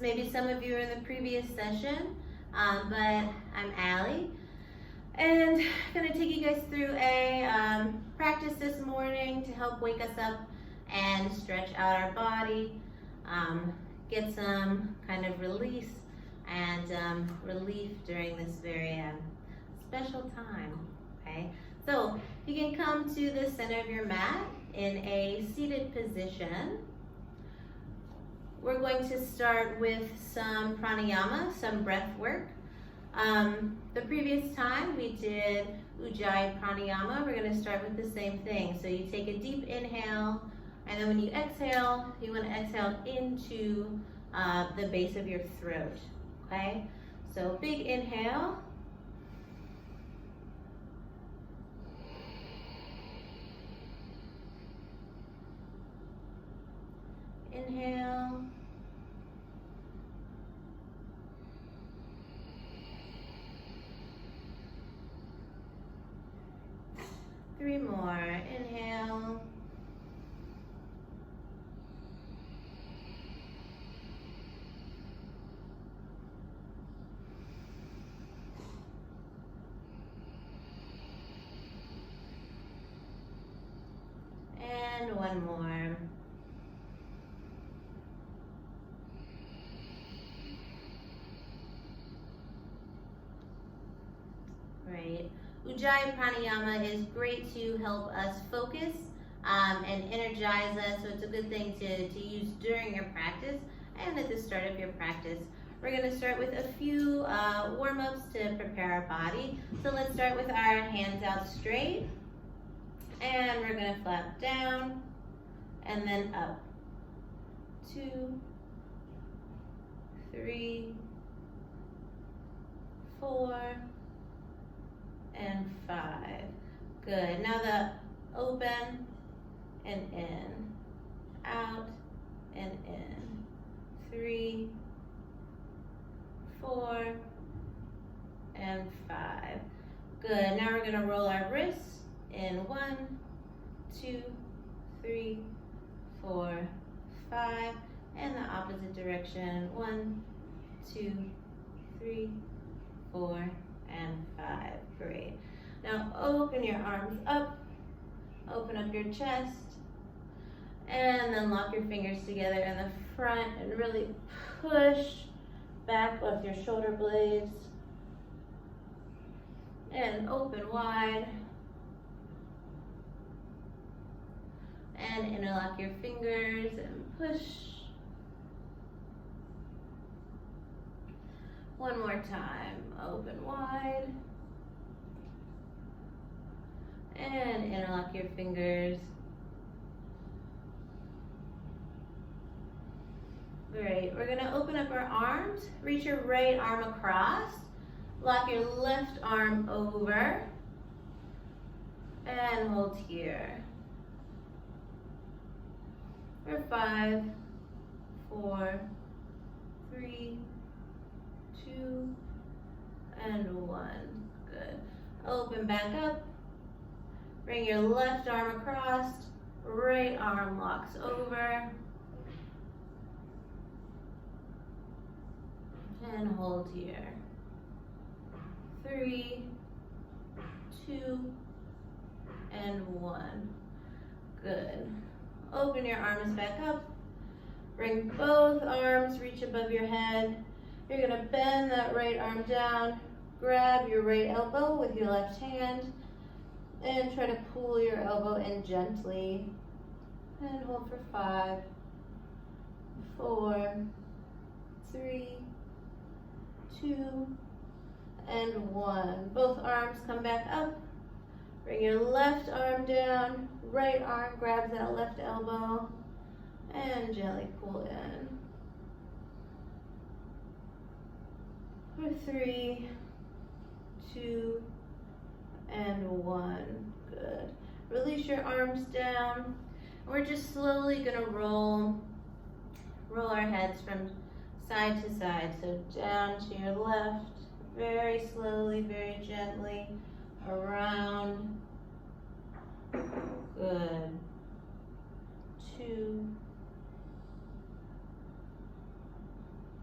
Maybe some of you were in the previous session, but I'm Allie. And I'm going to take you guys through a practice this morning to help wake us up and stretch out our body, get some kind of release and relief during this very special time, okay? So you can come to the center of your mat in a seated position. We're going to start with some pranayama, some breath work. The previous time we did Ujjayi pranayama. We're going to start with the same thing. So you take a deep inhale, and then when you exhale, you want to exhale into the base of your throat, okay? So big inhale. Inhale. Three more. Inhale. And one more. Right. Ujjayi pranayama is great to help us focus and energize us, so it's a good thing to use during your practice and at the start of your practice. We're going to start with a few warm-ups to prepare our body. So let's start with our hands out straight, and we're going to flap down and then up. 2, 3, 4, and 5. Good. Now the open and in, out and in. 3, 4, and 5. Good. Now we're going to roll our wrists in 1, 2, 3, 4, 5, and the opposite direction. 1, 2, 3, 4, and 5. Great. Now open your arms up, open up your chest, and then lock your fingers together in the front and really push back with your shoulder blades. And open wide. And interlock your fingers and push. One more time. Open wide. And interlock your fingers. Great. We're going to open up our arms. Reach your right arm across. Lock your left arm over. And hold here. For 5, 4, 3, 2, and 1. Good. Open back up. Bring your left arm across. Right arm locks over. And hold here. 3, 2, and 1. Good. Open your arms back up. Bring both arms, reach above your head. You're going to bend that right arm down. Grab your right elbow with your left hand and try to pull your elbow in gently. And hold for 5, 4, 3, 2, and 1. Both arms come back up. Bring your left arm down. Right arm grabs that left elbow and gently pull in. For 3, 2, and 1. Good. Release your arms down. We're just slowly going to roll our heads from side to side. So down to your left, very slowly, very gently, around. Good. 2,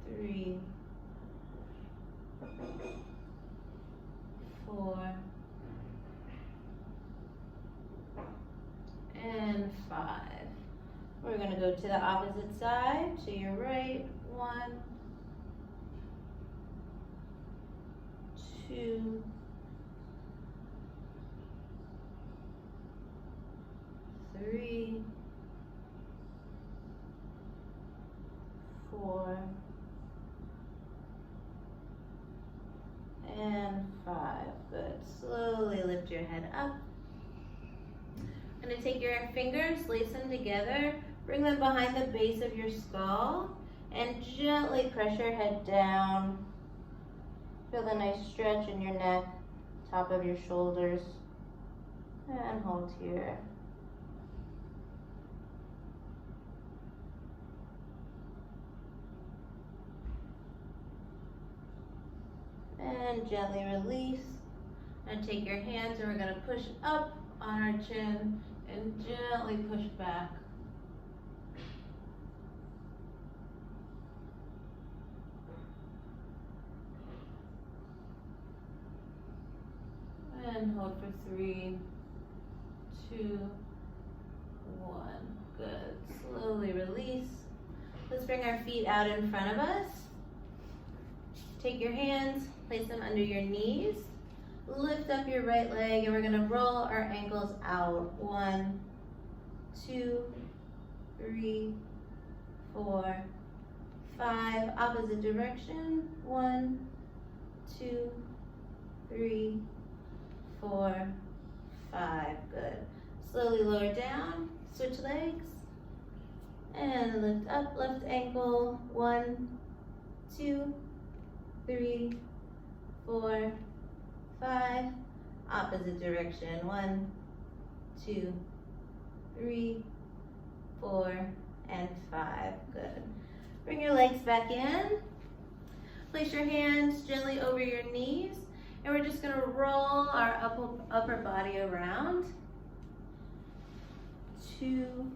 3, 3, 4, and 5. We're going to go to the opposite side, to your right. 1, 2, 3, 4, and 5. Good. Slowly lift your head up. I'm going to take your fingers, lace them together, bring them behind the base of your skull, and gently press your head down. Feel the nice stretch in your neck, top of your shoulders, and hold here. And gently release. And take your hands and we're going to push up on our chin and gently push back. And hold for 3, 2, 1. Good. Slowly release. Let's bring our feet out in front of us. Take your hands, place them under your knees. Lift up your right leg and we're going to roll our ankles out. 1, 2, 3, 4, 5. Opposite direction. 1, 2, 3, 4, 5. Good. Slowly lower down. Switch legs. And lift up. Left ankle. 1, 2, 3, 4, 5. Opposite direction. 1, 2, 3, 4, and 5. Good. Bring your legs back in. Place your hands gently over your knees. And we're just going to roll our upper body around. 2,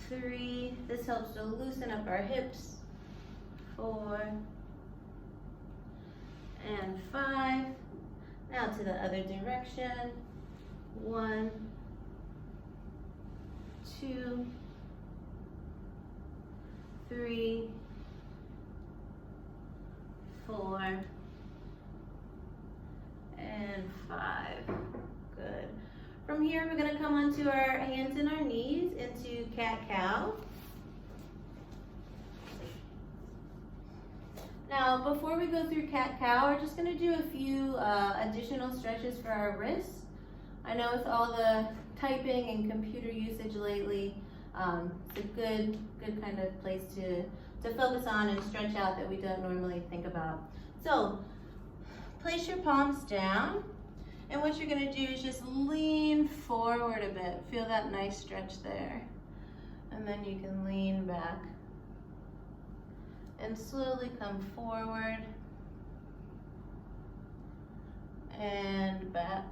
3. This helps to loosen up our hips. 4, and 5. Now to the other direction. 1, 2, 3, 4, and 5. Good. From here, we're going to come onto our hands and our knees into cat-cow. Now, before we go through cat-cow, we're just going to do a few additional stretches for our wrists. I know with all the typing and computer usage lately, it's a good kind of place to focus on and stretch out that we don't normally think about. So, place your palms down, and what you're going to do is just lean forward a bit. Feel that nice stretch there. And then you can lean back. And slowly come forward and back.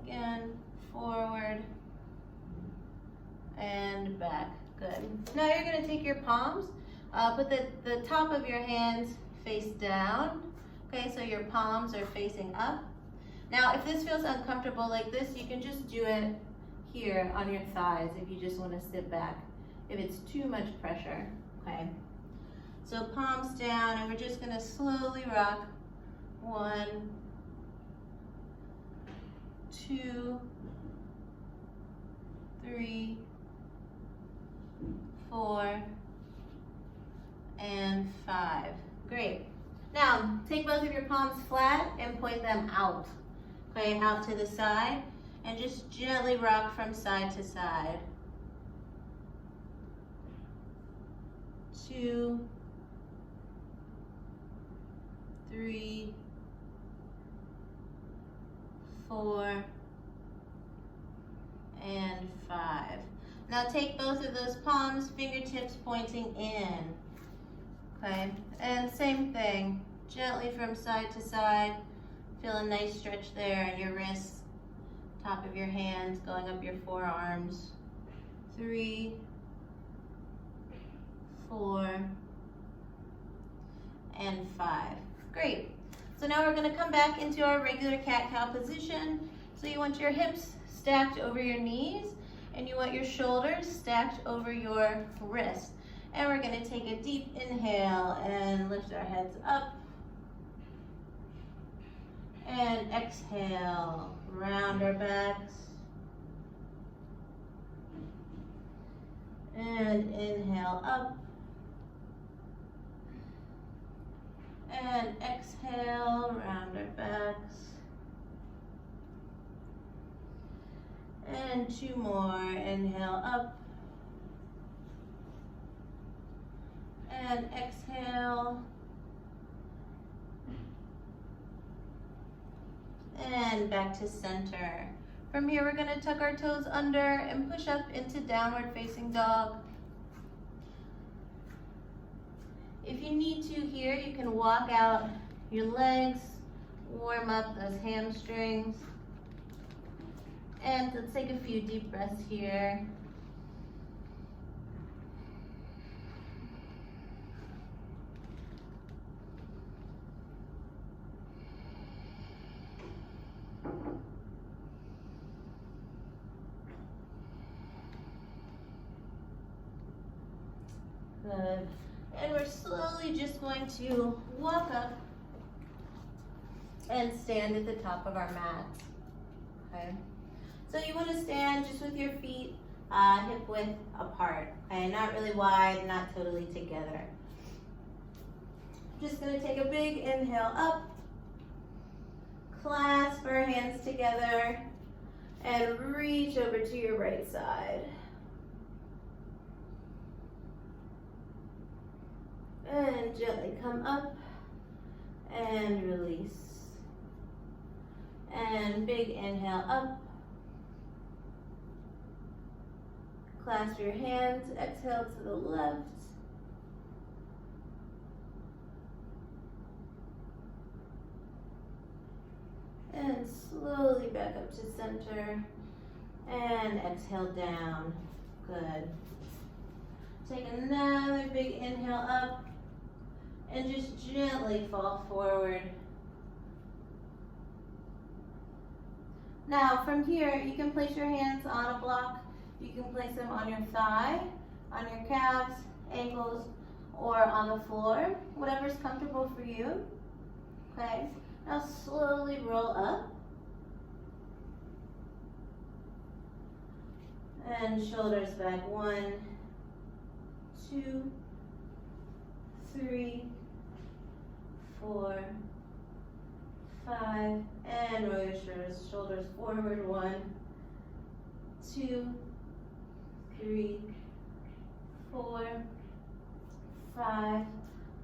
Again, forward and back. Good. Now you're going to take your palms, put the top of your hands face down. Okay, so your palms are facing up. Now, if this feels uncomfortable like this, you can just do it here on your thighs if you just want to sit back. If it's too much pressure. Okay, so palms down, and we're just going to slowly rock. 1, 2, 3, 4, and 5. Great. Now, take both of your palms flat and point them out. Okay, out to the side, and just gently rock from side to side. 2, 3, 4, and 5. Now take both of those palms, fingertips pointing in. Okay, and same thing, gently from side to side. Feel a nice stretch there in your wrists, top of your hands, going up your forearms. 3, 4, and 5. Great. So now we're going to come back into our regular cat-cow position. So you want your hips stacked over your knees, and you want your shoulders stacked over your wrists. And we're going to take a deep inhale and lift our heads up. And exhale, round our backs. And inhale up. And exhale, round our backs. And 2 more, inhale up. And exhale. And back to center. From here, we're going to tuck our toes under and push up into downward facing dog. If you need to here, you can walk out your legs, warm up those hamstrings. And let's take a few deep breaths here. Good. And we're slowly just going to walk up and stand at the top of our mat. Okay. So you want to stand just with your feet hip width apart. Okay, not really wide, not totally together. Just going to take a big inhale up, clasp our hands together, and reach over to your right side. And gently come up and release. And big inhale up. Clasp your hands, exhale to the left. And slowly back up to center. And exhale down. Good. Take another big inhale up. And just gently fall forward. Now from here, you can place your hands on a block. You can place them on your thigh, on your calves, ankles, or on the floor, whatever's comfortable for you. Okay, now slowly roll up. And shoulders back, 1, 2, 3, 4, 5, and roll your shoulders forward, 1, 2, 3, 4, 5,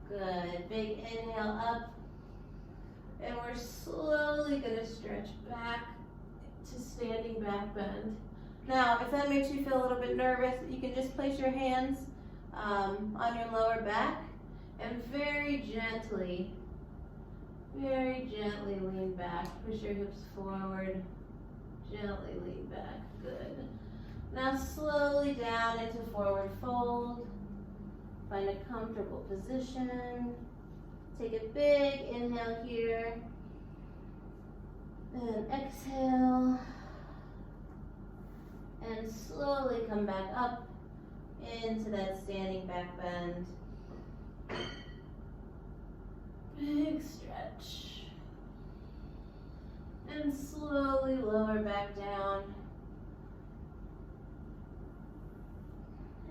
good. Big inhale up, and we're slowly going to stretch back to standing back bend. Now, if that makes you feel a little bit nervous, you can just place your hands on your lower back and very gently lean back. Push your hips forward, gently lean back, good. Now slowly down into forward fold. Find a comfortable position. Take a big inhale here. And exhale. And slowly come back up into that standing back bend. Big stretch. And slowly lower back down.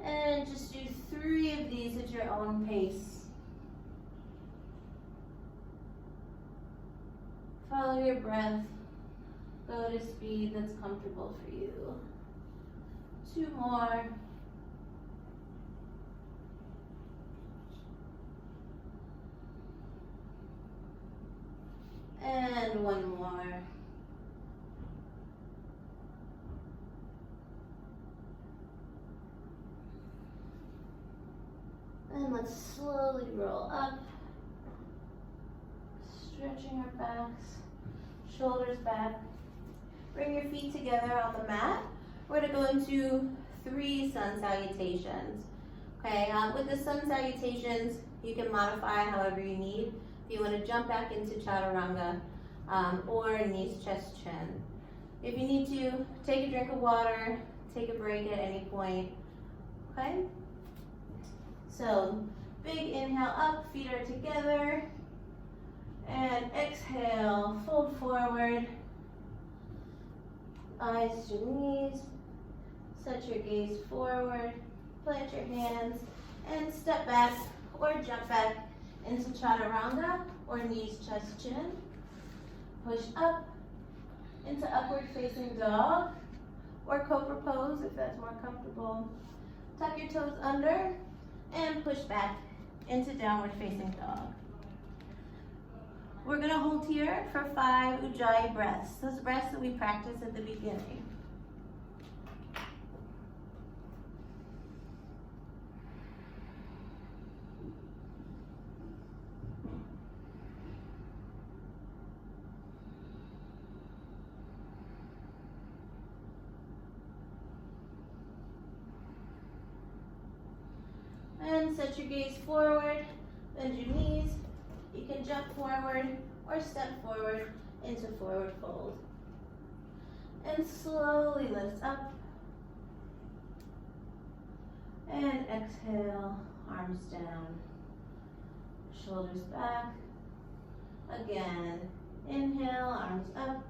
And just do 3 of these at your own pace. Follow your breath. Go to speed that's comfortable for you. 2 more. And 1 more. And let's slowly roll up, stretching our backs, shoulders back. Bring your feet together on the mat. We're going to go into 3 sun salutations. Okay, with the sun salutations, you can modify however you need. If you want to jump back into chaturanga or knees, chest, chin. If you need to, take a drink of water, take a break at any point. Okay? So, big inhale up, feet are together. And exhale, fold forward. Eyes to knees. Set your gaze forward. Plant your hands and step back or jump back into chaturanga or knees, chest, chin. Push up into upward facing dog or cobra pose if that's more comfortable. Tuck your toes under and push back into downward facing dog. We're going to hold here for 5 Ujjayi breaths, those breaths that we practiced at the beginning. And set your gaze forward, bend your knees. You can jump forward or step forward into forward fold. And slowly lift up. And exhale, arms down. Shoulders back. Again, inhale, arms up.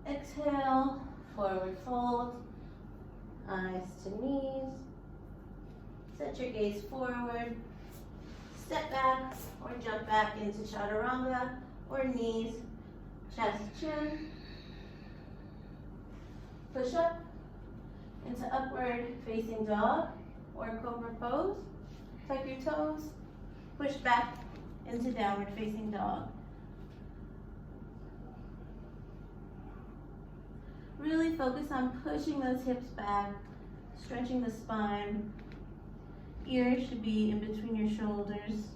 Exhale, forward fold. Eyes to knees. Set your gaze forward. Step back or jump back into chaturanga or knees, chest, chin. Push up into upward facing dog or cobra pose. Tuck your toes. Push back into downward facing dog. Really focus on pushing those hips back, stretching the spine. Ears should be in between your shoulders.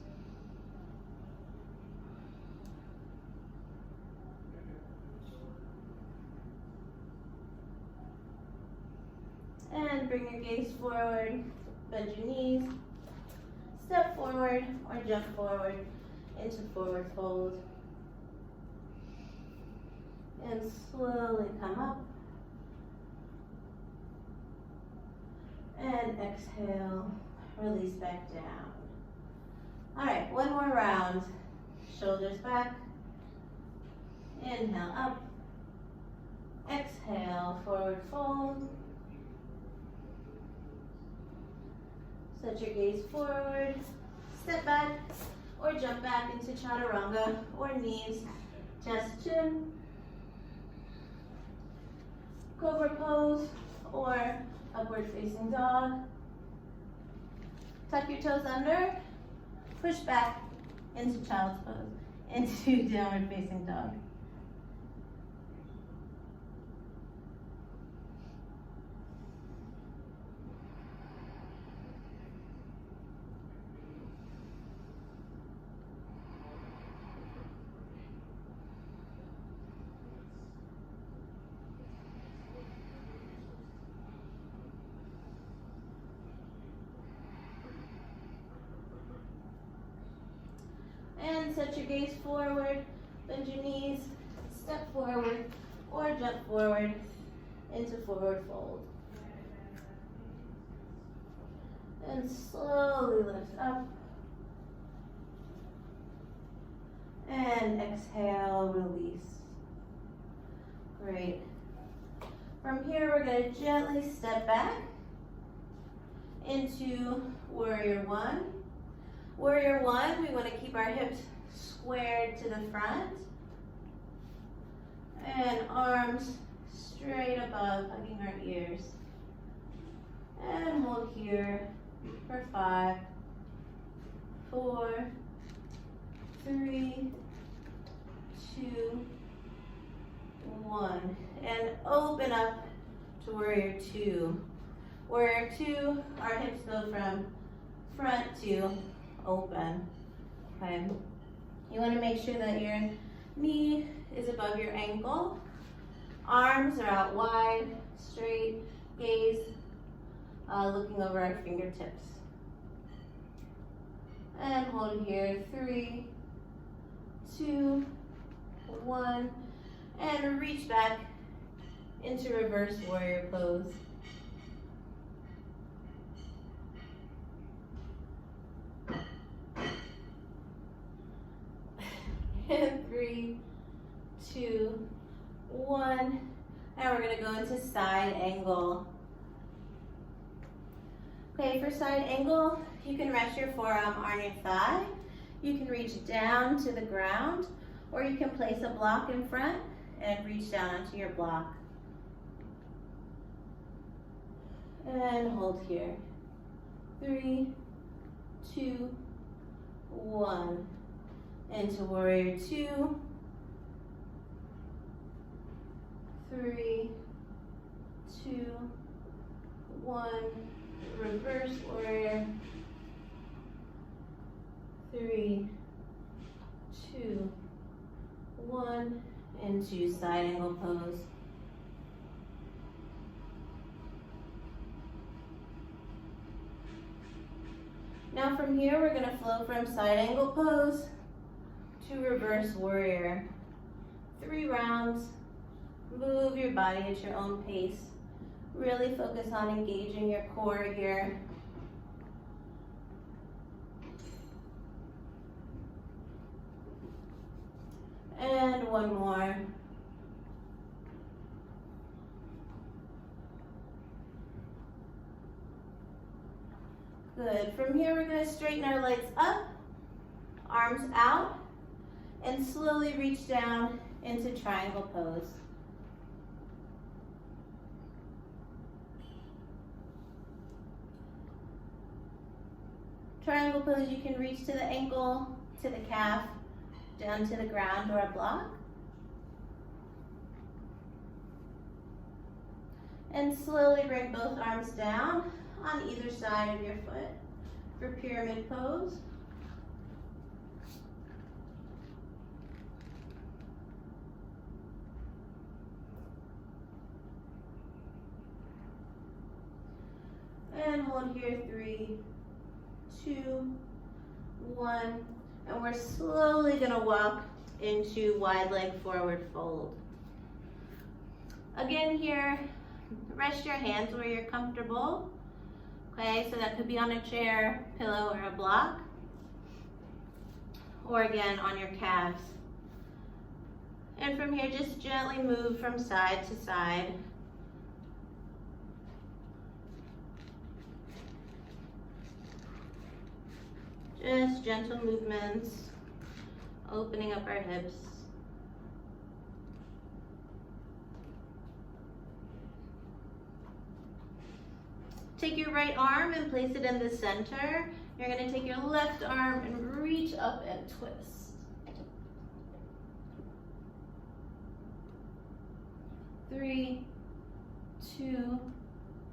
And bring your gaze forward, bend your knees, step forward or jump forward into forward fold. And slowly come up. And exhale. Release back down. All right, one more round. Shoulders back. Inhale up. Exhale, forward fold. Set your gaze forward. Step back or jump back into chaturanga or knees, chest, chin. Cobra pose or upward facing dog. Tuck your toes under, push back into child's pose, into downward facing dog. And set your gaze forward, bend your knees, step forward or jump forward into forward fold. And slowly lift up. And exhale, release. Great. From here, we're going to gently step back into Warrior One. Warrior One, we want to keep our hips squared to the front and arms straight above, hugging our ears. And hold here for 5, 4, 3, 2, 1. And open up to Warrior Two. Warrior Two, our hips go from front to open. Okay. You want to make sure that your knee is above your ankle. Arms are out wide, straight, gaze looking over our fingertips. And hold here, 3, 2, 1, and reach back into reverse warrior pose. And 3, 2, 1, and we're gonna go into side angle. Okay, for side angle, you can rest your forearm on your thigh. You can reach down to the ground, or you can place a block in front and reach down onto your block. And hold here. 3, 2, 1. Into warrior 2. 3, 2, 1. Reverse warrior. 3, 2, 1. Into side angle pose. Now from here, we're going to flow from side angle pose to reverse warrior. 3 rounds. Move your body at your own pace. Really focus on engaging your core here. And one more. Good. From here, we're going to straighten our legs up, arms out, and slowly reach down into triangle pose. Triangle pose, you can reach to the ankle, to the calf, down to the ground or a block. And slowly bring both arms down on either side of your foot for pyramid pose. And hold here, 3, 2, 1. And we're slowly going to walk into wide leg forward fold. Again here, rest your hands where you're comfortable. Okay, so that could be on a chair, pillow, or a block. Or again, on your calves. And from here, just gently move from side to side. Just gentle movements, opening up our hips. Take your right arm and place it in the center. You're going to take your left arm and reach up and twist. 3, 2,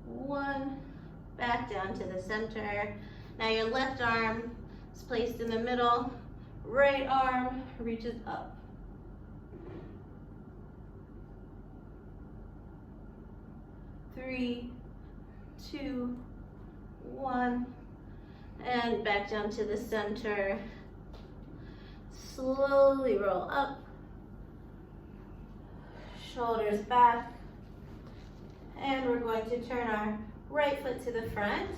1. Back down to the center. Now your left arm is placed in the middle. Right arm reaches up. 3, 2, 1, and back down to the center. Slowly roll up, shoulders back, and we're going to turn our right foot to the front.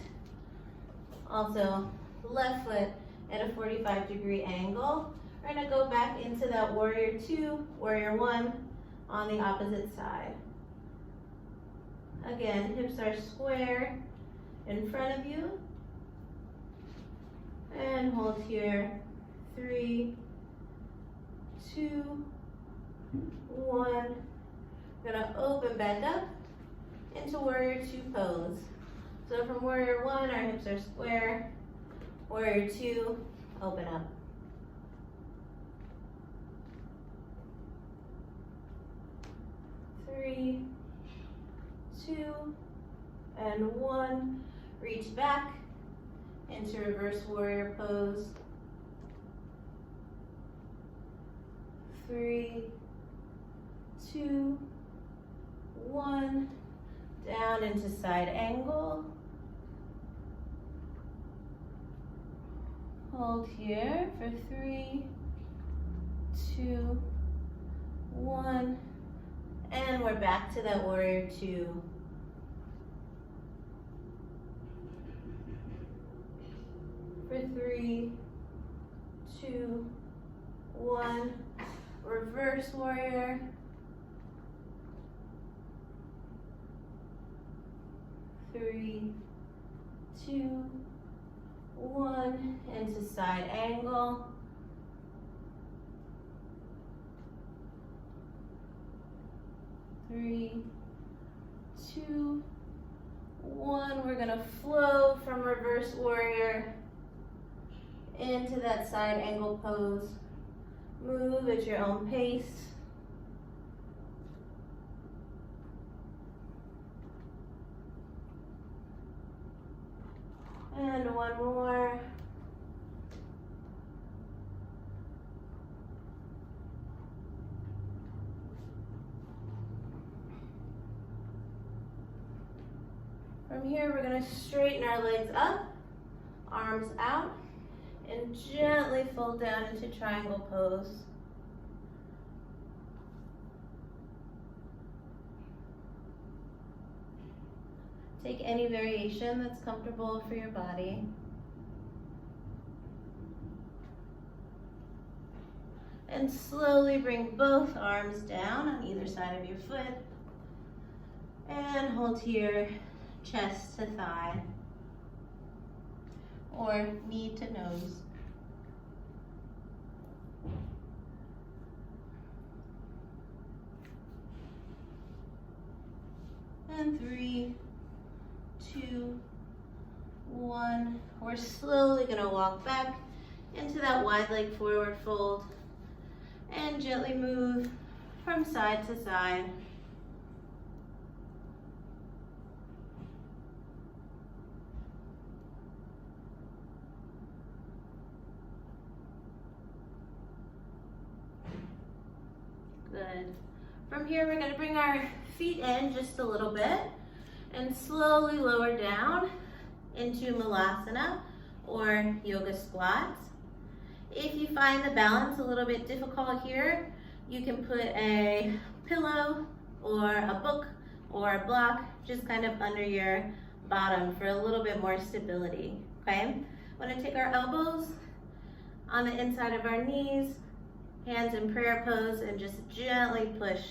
Also, left foot at a 45-degree angle. We're going to go back into that warrior 2, warrior 1 on the opposite side. Again, hips are square in front of you. And hold here. 3, 2, 1. We're going to open back up into warrior 2 pose. So from warrior 1, our hips are square. Warrior 2, open up. 3, 2, and 1. Reach back into reverse warrior pose. 3, 2, 1. Down into side angle. Hold here for 3, 2, 1. And we're back to that warrior 2. For 3, 2, 1. Reverse warrior. 3, 2, 1. Into side angle. 3, 2, 1. We're gonna flow from reverse warrior into that side angle pose. Move at your own pace. And one more. From here, we're going to straighten our legs up, arms out, and gently fold down into triangle pose. Take any variation that's comfortable for your body. And slowly bring both arms down on either side of your foot. And hold here, chest to thigh, or knee to nose. And 3, 2, 1. We're slowly going to walk back into that wide leg forward fold and gently move from side to side. Good. From here, we're going to bring our feet in just a little bit and slowly lower down into Malasana or yoga squats. If you find the balance a little bit difficult here, you can put a pillow or a book or a block just kind of under your bottom for a little bit more stability, okay? We're going to take our elbows on the inside of our knees, hands in prayer pose, and just gently push.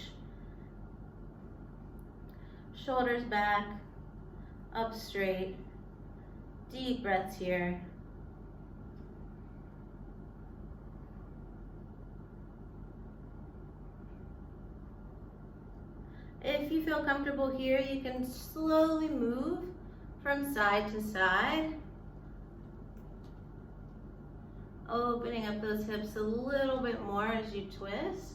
Shoulders back, up straight. Deep breaths here. If you feel comfortable here, you can slowly move from side to side, opening up those hips a little bit more as you twist.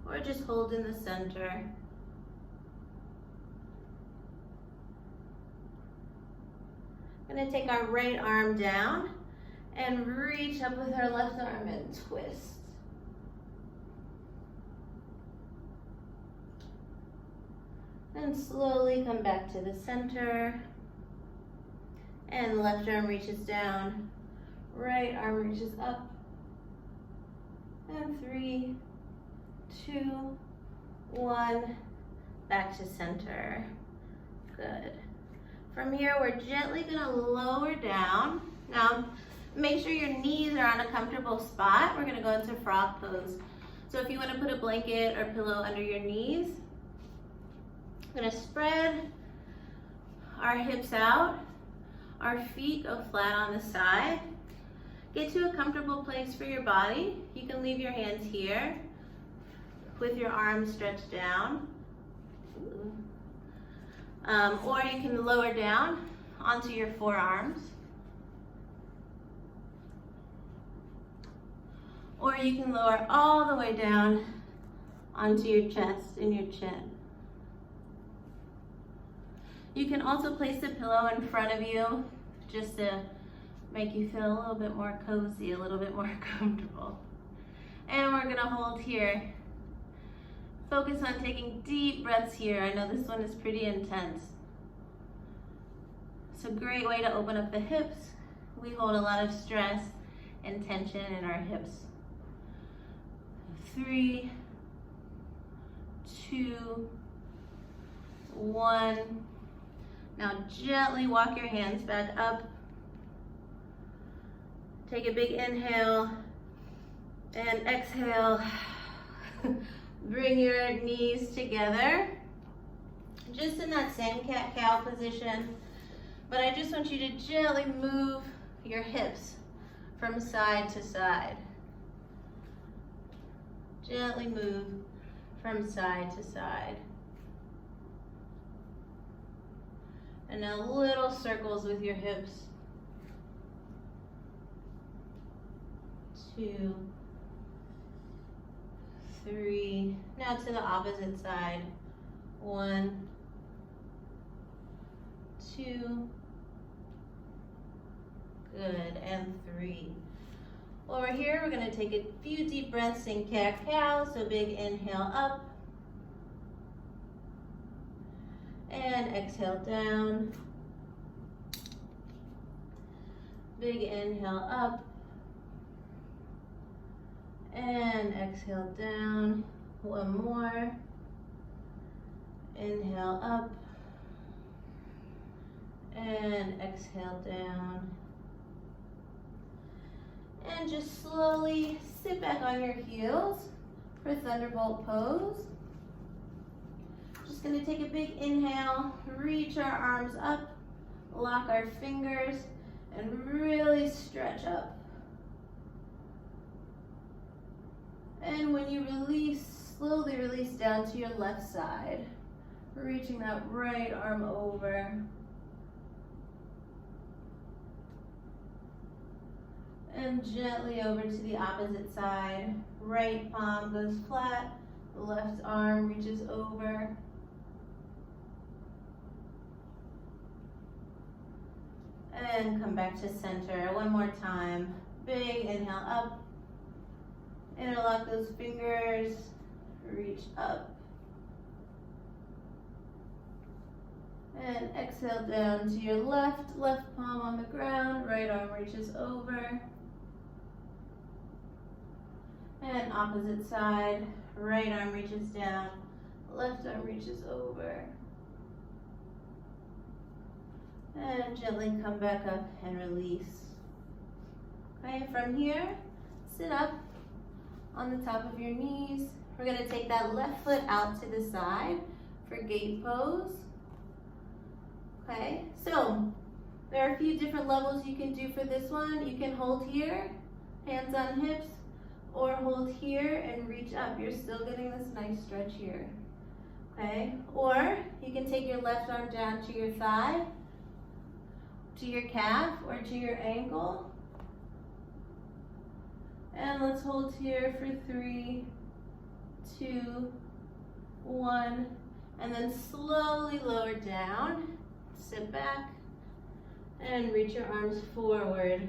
Or just hold in the center. I'm going to take our right arm down and reach up with our left arm and twist. And slowly come back to the center. And left arm reaches down, right arm reaches up. And 3, 2, 1, back to center. Good. From here, we're gently gonna lower down. Now, make sure your knees are on a comfortable spot. We're gonna go into frog pose. So if you wanna put a blanket or pillow under your knees, we're gonna spread our hips out. Our feet go flat on the side. Get to a comfortable place for your body. You can leave your hands here with your arms stretched down. Or you can lower down onto your forearms. Or you can lower all the way down onto your chest and your chin. You can also place the pillow in front of you just to make you feel a little bit more cozy, a little bit more comfortable. And we're gonna hold here. Focus on taking deep breaths here. I know this one is pretty intense. It's a great way to open up the hips. We hold a lot of stress and tension in our hips. 3, 2, 1. Now gently walk your hands back up. Take a big inhale and exhale. Bring your knees together, just in that same cat-cow position. But I just want you to gently move your hips from side to side. Gently move from side to side. And now little circles with your hips. 2, 3. Now to the opposite side. 1, 2. Good, and 3. Over here, we're going to take a few deep breaths in cat-cow. So big inhale up. And exhale down. Big inhale up. And exhale down. One more. Inhale up. And exhale down. And just slowly sit back on your heels for Thunderbolt pose. Just going to take a big inhale, reach our arms up, lock our fingers, and really stretch up. And when you release, slowly release down to your left side, reaching that right arm over. And gently over to the opposite side. Right palm goes flat, the left arm reaches over. And come back to center. One more time. Big inhale up. Interlock those fingers. Reach up. And exhale down to your left. Left palm on the ground. Right arm reaches over. And opposite side. Right arm reaches down. Left arm reaches over. And gently come back up and release. Okay, from here, sit up on the top of your knees. We're going to take that left foot out to the side for gate pose. Okay, so there are a few different levels you can do for this one. You can hold here, hands on hips, or hold here and reach up. You're still getting this nice stretch here. Okay, or you can take your left arm down to your thigh, to your calf, or to your ankle. And let's hold here for 3, 2, 1, and then slowly lower down. Sit back and reach your arms forward.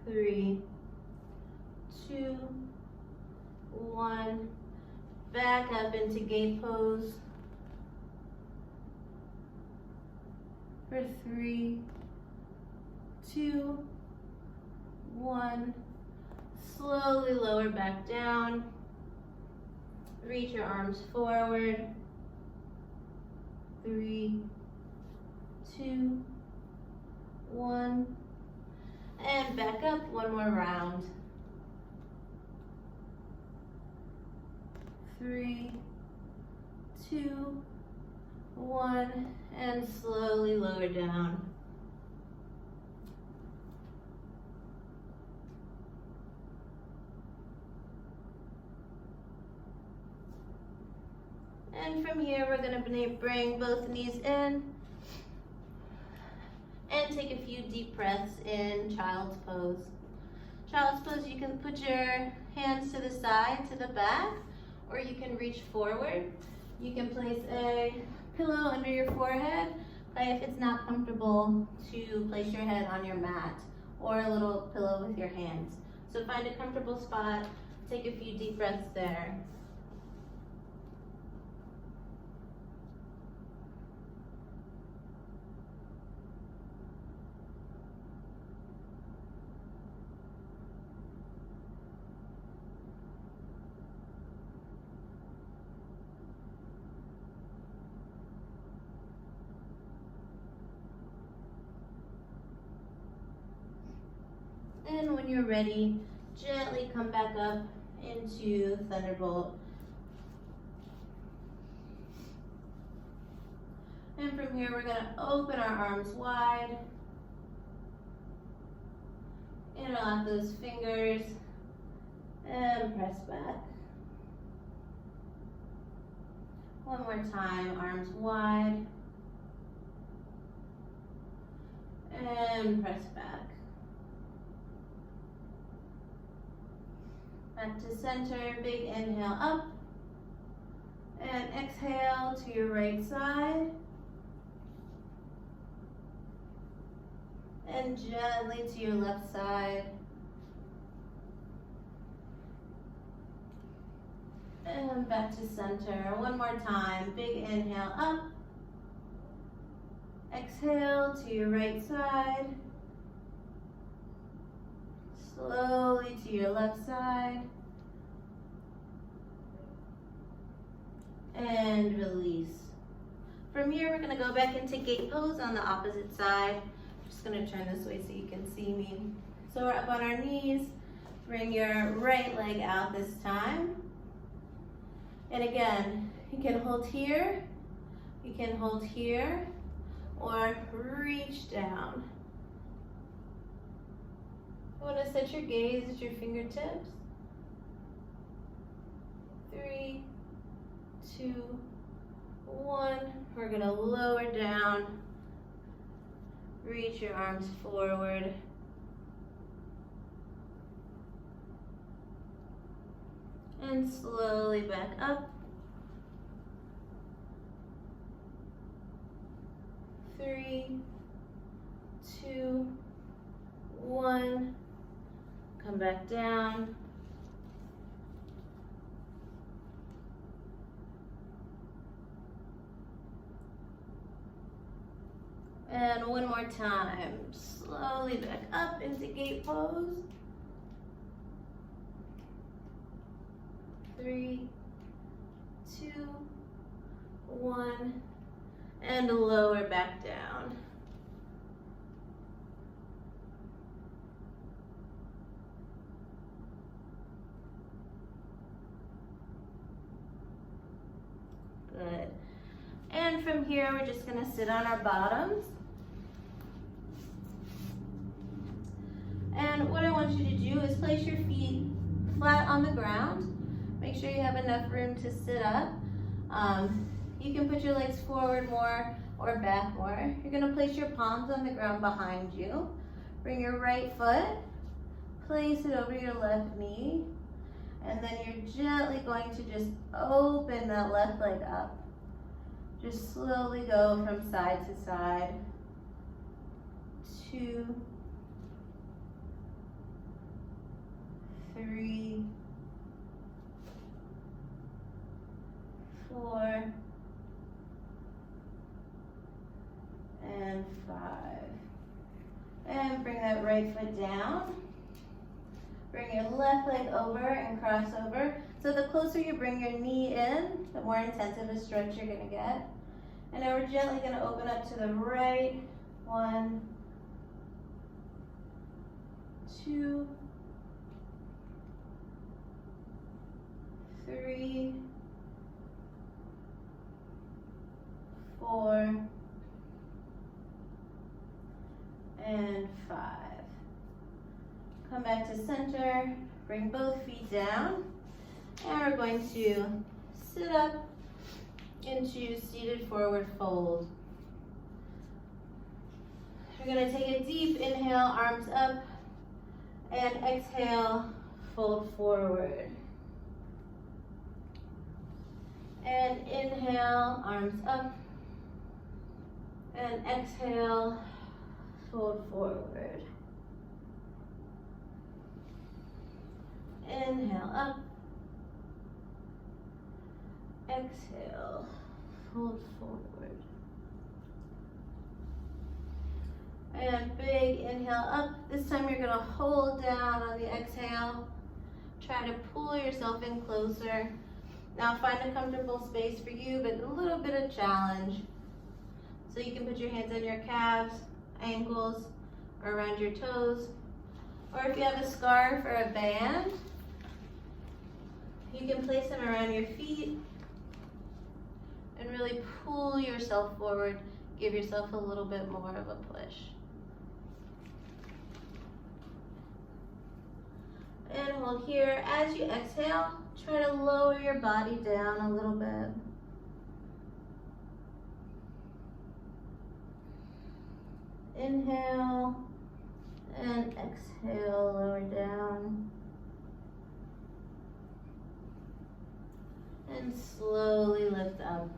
3, 2, 1. Back up into gate pose. For 3, 2, 1. Slowly lower back down. Reach your arms forward. 3, 2, 1. And back up one more round. 3, 2, 1, and slowly lower down. And from here, we're going to bring both knees in and take a few deep breaths in Child's Pose. Child's Pose, you can put your hands to the side, to the back, or you can reach forward. You can place a pillow under your forehead, if it's not comfortable to place your head on your mat, or a little pillow with your hands. So find a comfortable spot, take a few deep breaths there. And when you're ready, gently come back up into Thunderbolt. And from here, we're gonna open our arms wide. Interlock those fingers and press back. One more time, arms wide. And press back. Back to center, big inhale up. And exhale to your right side. And gently to your left side. And back to center. One more time. Big inhale up. Exhale to your right side. Slowly to your left side. And release. From here, we're going to go back into gate pose on the opposite side. Just going to turn this way so you can see me. So we're up on our knees. Bring your right leg out this time. And again, you can hold here, you can hold here, or reach down. You want to set your gaze at your fingertips. 3, 2, 1. We're going to lower down. Reach your arms forward. And slowly back up. 3, 2, 1. Come back down. And one more time. Slowly back up into gate pose. 3, 2, 1, and lower back down. Good. And from here, we're just going to sit on our bottoms. And what I want you to do is place your feet flat on the ground. Make sure you have enough room to sit up. You can put your legs forward more or back more. You're going to place your palms on the ground behind you. Bring your right foot, place it over your left knee, and then you're gently going to just open that left leg up. Just slowly go from side to side. 2, 3, 4, and 5. And bring that right foot down. Bring your left leg over and cross over. So the closer you bring your knee in, the more intensive a stretch you're going to get. And now we're gently going to open up to the right. 1, 2, 3, 4, and 5. Come back to center, bring both feet down, and we're going to sit up into seated forward fold. We're going to take a deep inhale, arms up, and exhale, fold forward. And inhale, arms up, and exhale, fold forward. Inhale up, exhale, fold forward. And big inhale up. This time you're going to hold down on the exhale. Try to pull yourself in closer. Now find a comfortable space for you, but a little bit of challenge. So you can put your hands on your calves, ankles, or around your toes. Or if you have a scarf or a band, you can place them around your feet and really pull yourself forward. Give yourself a little bit more of a push. And hold here. As you exhale, try to lower your body down a little bit. Inhale and exhale, lower down. And slowly lift up.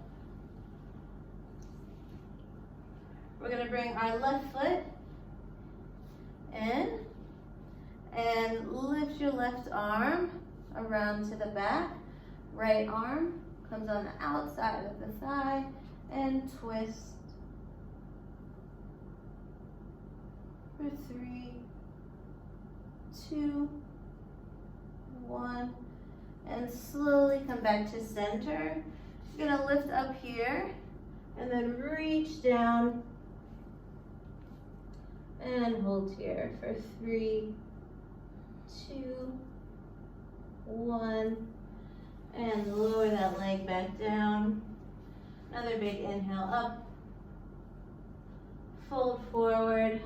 We're going to bring our left foot in and lift your left arm around to the back. Right arm comes on the outside of the thigh and twist. For 3, 2, 1. And slowly come back to center. You're going to lift up here and then reach down and hold here for 3, 2, 1. And lower that leg back down. Another big inhale up. Fold forward.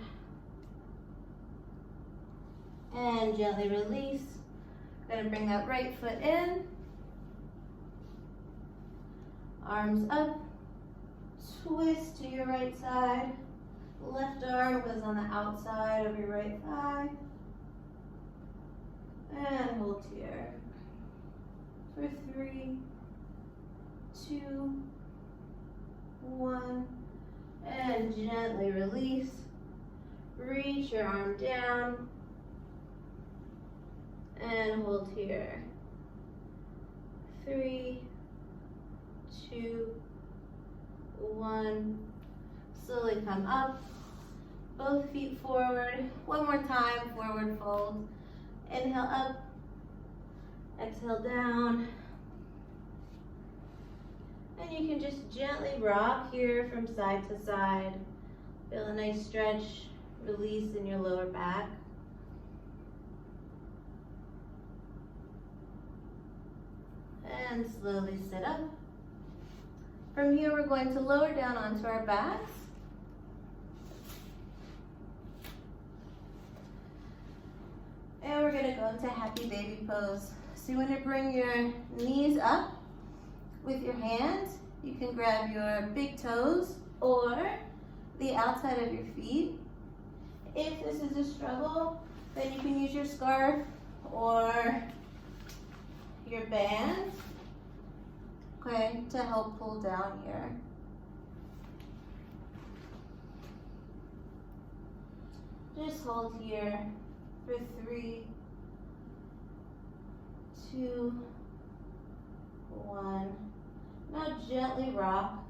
And gently release. Gonna bring that right foot in. Arms up. Twist to your right side. Left arm goes on the outside of your right thigh. And hold here. For 3, 2, 1. And gently release. Reach your arm down. And hold here. 3, 2, 1. Slowly come up. Both feet forward. One more time, forward fold. Inhale up. Exhale down. And you can just gently rock here from side to side. Feel a nice stretch, release in your lower back. And slowly sit up. From here, we're going to lower down onto our backs. And we're going to go into happy baby pose. So you want to bring your knees up with your hands. You can grab your big toes or the outside of your feet. If this is a struggle, then you can use your scarf or your band, okay, to help pull down here. Just hold here for 3, 2, 1. Now gently rock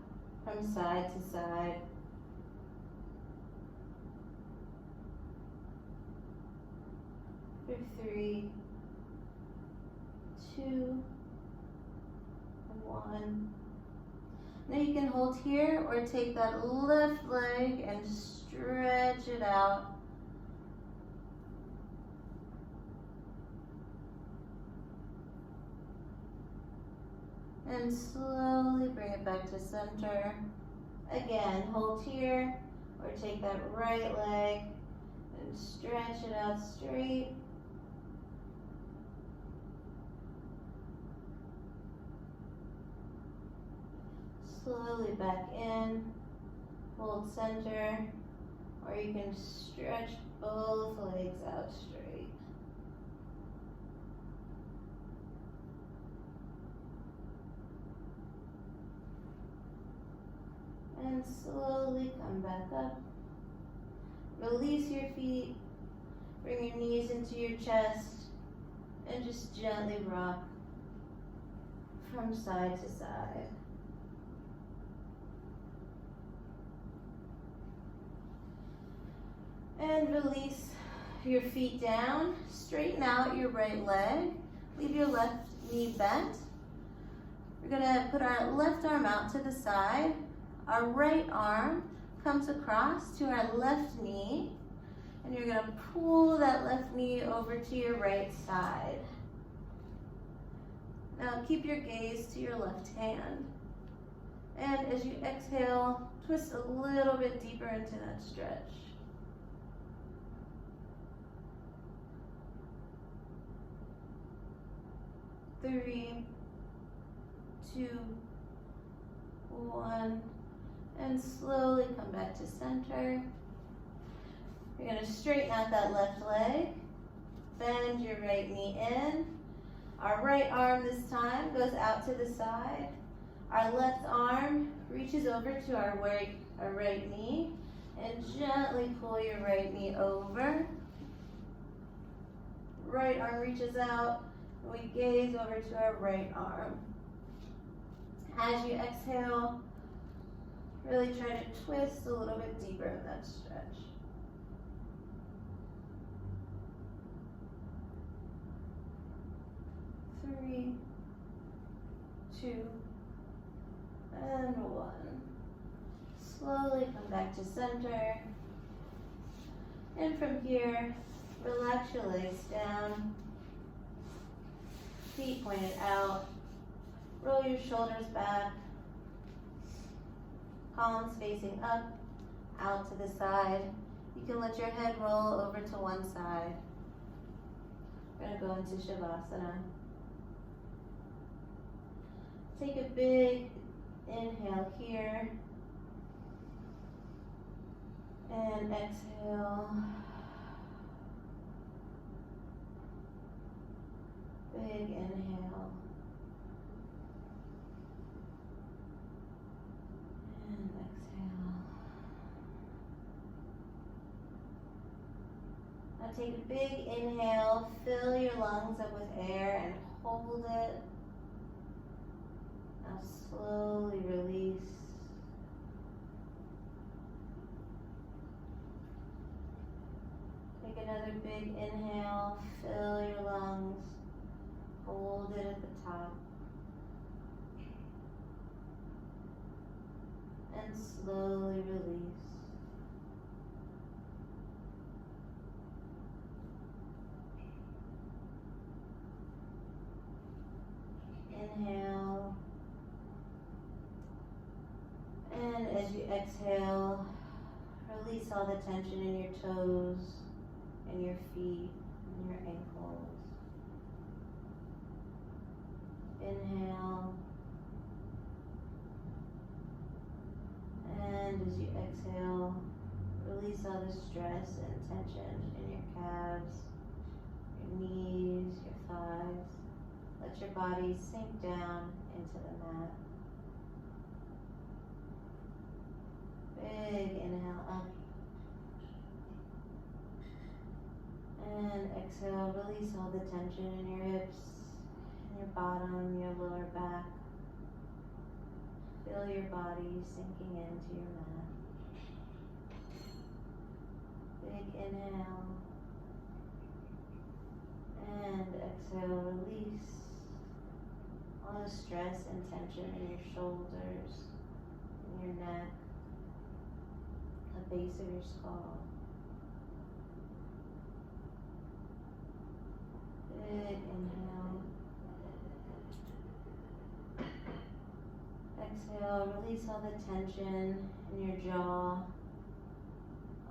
from side to side. For 3, 2, 1. Now you can hold here or take that left leg and stretch it out. And slowly bring it back to center. Again, hold here or take that right leg and stretch it out straight. Slowly back in, hold center, or you can stretch both legs out straight. And slowly come back up. Release your feet, bring your knees into your chest, and just gently rock from side to side. And release your feet down. Straighten out your right leg. Leave your left knee bent. We're gonna put our left arm out to the side. Our right arm comes across to our left knee. And you're gonna pull that left knee over to your right side. Now keep your gaze to your left hand. And as you exhale, twist a little bit deeper into that stretch. Three, two, one, and slowly come back to center. You're going to straighten out that left leg, bend your right knee in. Our right arm this time goes out to the side. Our left arm reaches over to our right knee, and gently pull your right knee over. Right arm reaches out, and we gaze over to our right arm. As you exhale, really try to twist a little bit deeper in that stretch. Three, two, and one. Slowly come back to center. And from here, relax your legs down. Feet pointed out. Roll your shoulders back. Palms facing up, out to the side. You can let your head roll over to one side. We're going to go into Shavasana. Take a big inhale here. And exhale. Big inhale. And exhale. Now take a big inhale, fill your lungs up with air and hold it. Now slowly release. Take another big inhale, fill your lungs, hold it at the top. And slowly release. Inhale. And as you exhale, release all the tension in your toes, in your feet, in your ankles. Inhale. And as you exhale, release all the stress and tension in your calves, your knees, your thighs. Let your body sink down into the mat. Big inhale up. And exhale, release all the tension in your hips, in your bottom, your lower back. Feel your body sinking into your mat. Big inhale. And exhale, release all the stress and tension in your shoulders, in your neck, the base of your skull. Big inhale. Exhale, release all the tension in your jaw.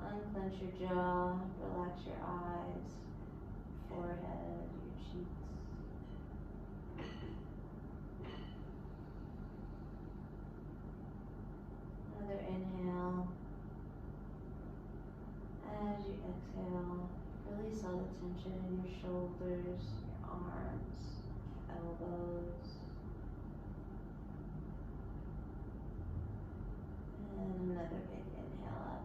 Unclench your jaw, relax your eyes, forehead, your cheeks. Another inhale. As you exhale, release all the tension in your shoulders, your arms, elbows. And another big inhale up.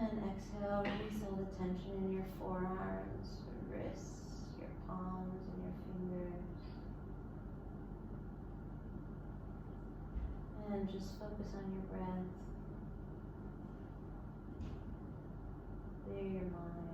And exhale, release all the tension in your forearms, your wrists, your palms, and your fingers. And just focus on your breath. Clear your mind.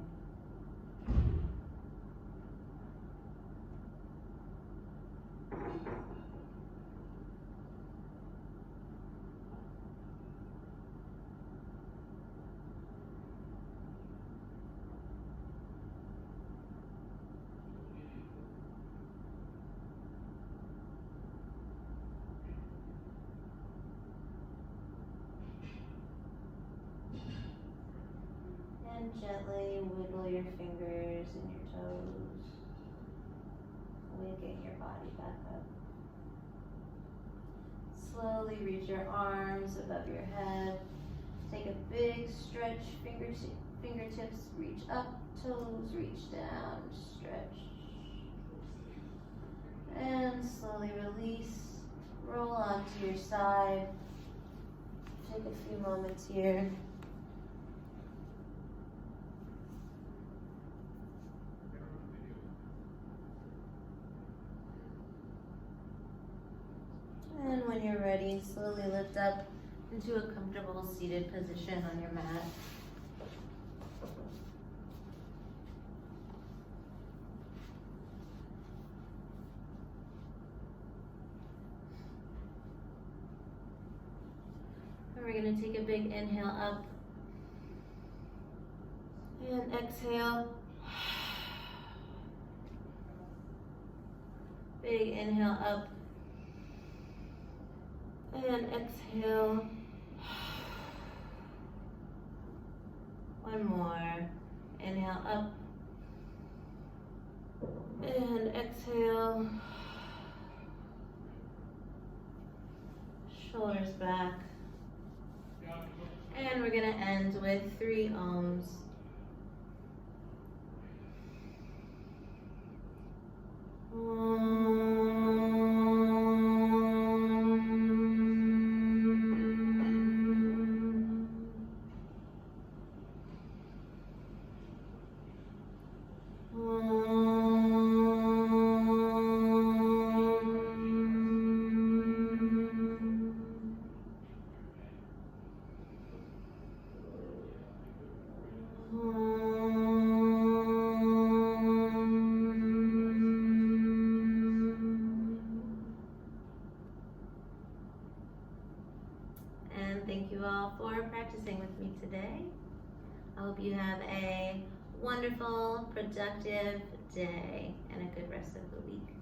And gently wiggle your fingers and your toes, waking your body back up. Slowly reach your arms above your head. Take a big stretch, fingertips reach up, toes reach down, stretch. And slowly release, roll onto your side. Take a few moments here. And when you're ready, slowly lift up into a comfortable seated position on your mat. And we're going to take a big inhale up and exhale. Big inhale up and exhale. One more. Inhale up and exhale. Shoulders back. And we're going to end with 3 ohms. Thank you all for practicing with me today. I hope you have a wonderful, productive day and a good rest of the week.